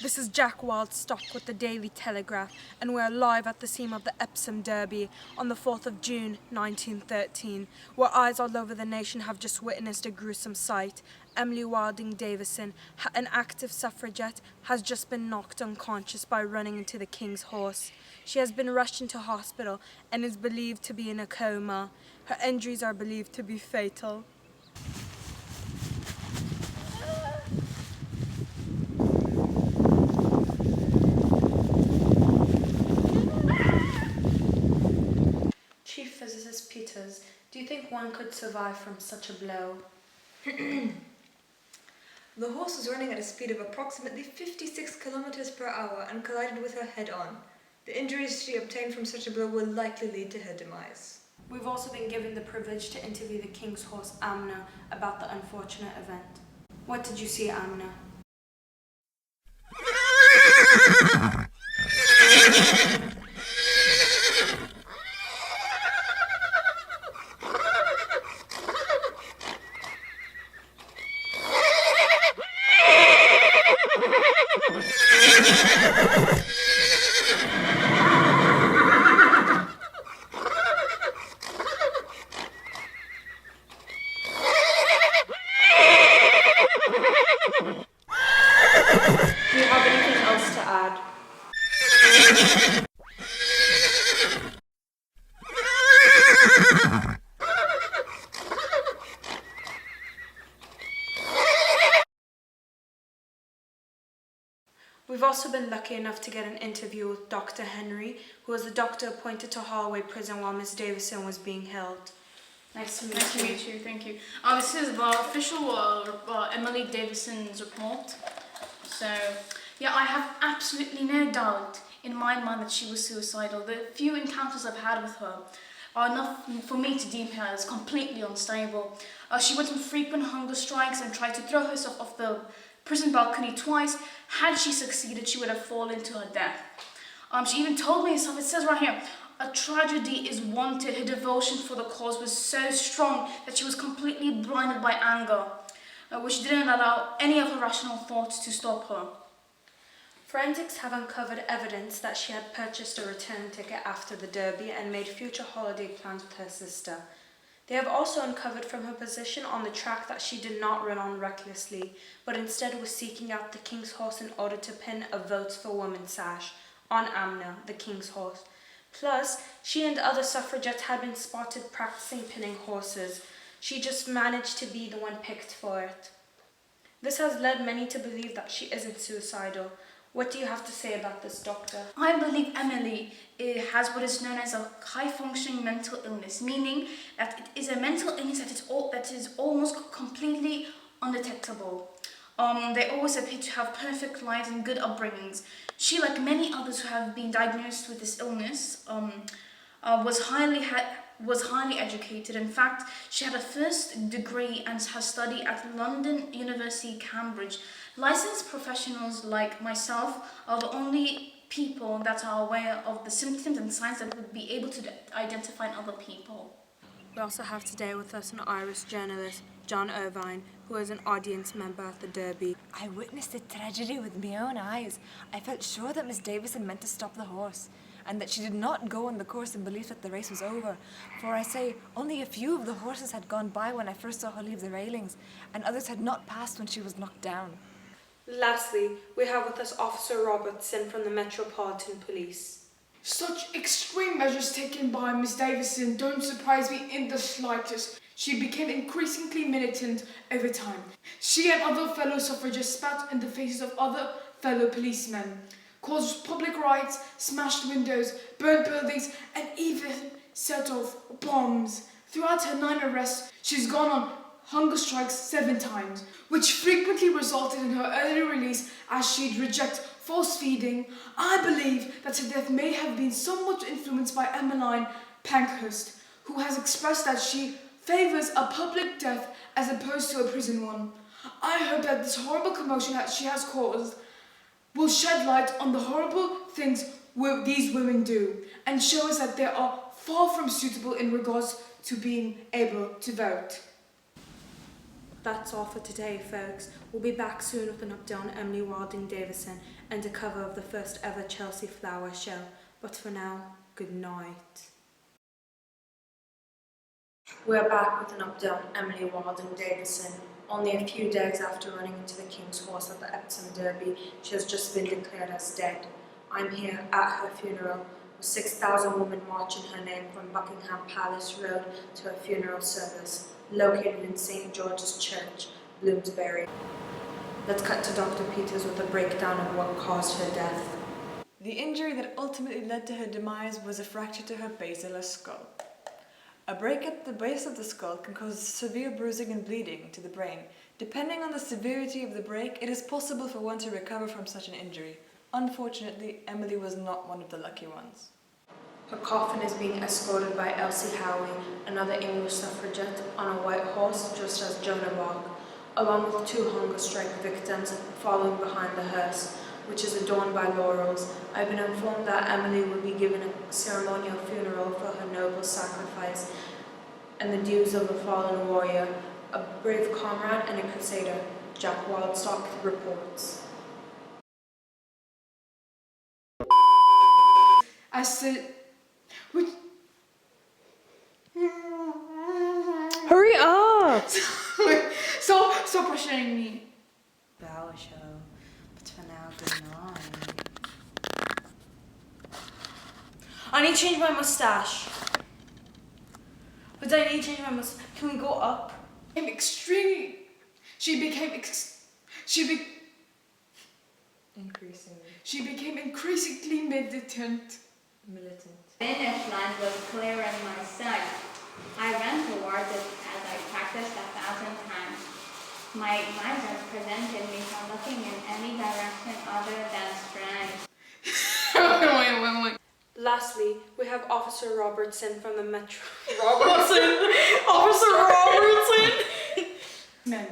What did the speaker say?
This is Jack Wildstock with the Daily Telegraph, and we're live at the scene of the Epsom Derby on the 4th of June 1913, where eyes all over the nation have just witnessed a gruesome sight. Emily Wilding Davison, an active suffragette, has just been knocked unconscious by running into the King's horse. She has been rushed into hospital and is believed to be in a coma. Her injuries are believed to be fatal. Chief Physicist Peters, do you think one could survive from such a blow? The horse was running at a speed of approximately 56 kilometers per hour and collided with her head-on. The injuries she obtained from such a blow will likely lead to her demise. We've also been given the privilege to interview the King's horse, Amna, about the unfortunate event. What did you see, Amna? Do you have anything else to add? We've also been lucky enough to get an interview with Dr. Henry, who was the doctor appointed to Holloway Prison while Miss Davison was being held. Nice to meet you. Nice to meet you, thank you. This is the official Emily Davison's report. So, yeah, I have absolutely no doubt in my mind that she was suicidal. The few encounters I've had with her are enough for me to deem her as completely unstable. She went on frequent hunger strikes and tried to throw herself off the prison balcony twice. Had she succeeded, she would have fallen to her death. She even told me herself, it says right here, a tragedy is wanted. Her devotion for the cause was so strong that she was completely blinded by anger, which didn't allow any of her rational thoughts to stop her. Forensics have uncovered evidence that she had purchased a return ticket after the Derby and made future holiday plans with her sister. They have also uncovered from her position on the track that she did not run on recklessly, but instead was seeking out the King's horse in order to pin a Votes for Women sash on Amna, the King's horse. Plus, she and other suffragettes had been spotted practicing pinning horses. She just managed to be the one picked for it. This has led many to believe that she isn't suicidal. What do you have to say about this, Doctor? I believe Emily has what is known as a high-functioning mental illness, meaning that it is a mental illness that is almost completely undetectable. They always appear to have perfect lives and good upbringings. She, like many others who have been diagnosed with this illness, was highly educated. In fact, she had a first degree and has studied at London University, Cambridge. Licensed professionals like myself are the only people that are aware of the symptoms and signs that would be able to identify in other people. We also have today with us an Irish journalist, John Irvine, who is an audience member at the Derby. I witnessed the tragedy with my own eyes. I felt sure that Miss Davison meant to stop the horse, and that she did not go on the course in belief that the race was over. For I say, only a few of the horses had gone by when I first saw her leave the railings, and others had not passed when she was knocked down. Lastly, we have with us Officer Robertson from the Metropolitan Police. Such extreme measures taken by Miss Davison don't surprise me in the slightest. She became increasingly militant over time. She and other fellow suffragists spat in the faces of other fellow policemen, caused public riots, smashed windows, burned buildings, and even set off bombs. Throughout her 9 arrests, she's gone on hunger strikes 7 times, which frequently resulted in her early release as she'd reject force feeding. I believe that her death may have been somewhat influenced by Emmeline Pankhurst, who has expressed that she favours a public death as opposed to a prison one. I hope that this horrible commotion that she has caused will shed light on the horrible things these women do and show us that they are far from suitable in regards to being able to vote. That's all for today, folks. We'll be back soon with an update on Emily Wilding Davison and a cover of the first ever Chelsea flower show. But for now, good night. We're back with an update on Emily Walden Davison. Only a few days after running into the King's Horse at the Epsom Derby, she has just been declared as dead. I'm here at her funeral, with 6,000 women marching her name from Buckingham Palace Road to her funeral service, located in St. George's Church, Bloomsbury. Let's cut to Dr. Peters with a breakdown of what caused her death. The injury that ultimately led to her demise was a fracture to her basilar skull. A break at the base of the skull can cause severe bruising and bleeding to the brain. Depending on the severity of the break, it is possible for one to recover from such an injury. Unfortunately, Emily was not one of the lucky ones. Her coffin is being escorted by Elsie Howie, another English suffragette, on a white horse, just as Joan of Arc, along with 2 hunger strike victims following behind the hearse, which is adorned by laurels. I've been informed that Emily will be given a ceremonial funeral for her noble sacrifice and the dues of a fallen warrior, a brave comrade and a crusader, Jack Wildstock reports. I said, which... Hurry up! Stop pressuring me. Flower show, but for now, good night. I need to change my mustache. But I need to change my mustache. Can we go up? She became increasingly militant. Finish line was clear in my sight. I ran towards it as I practiced 1,000 times. My advisor prevented me from looking in any direction other than straight. Wait. Lastly, we have Officer Robertson from the Metro. Officer Robertson! Men.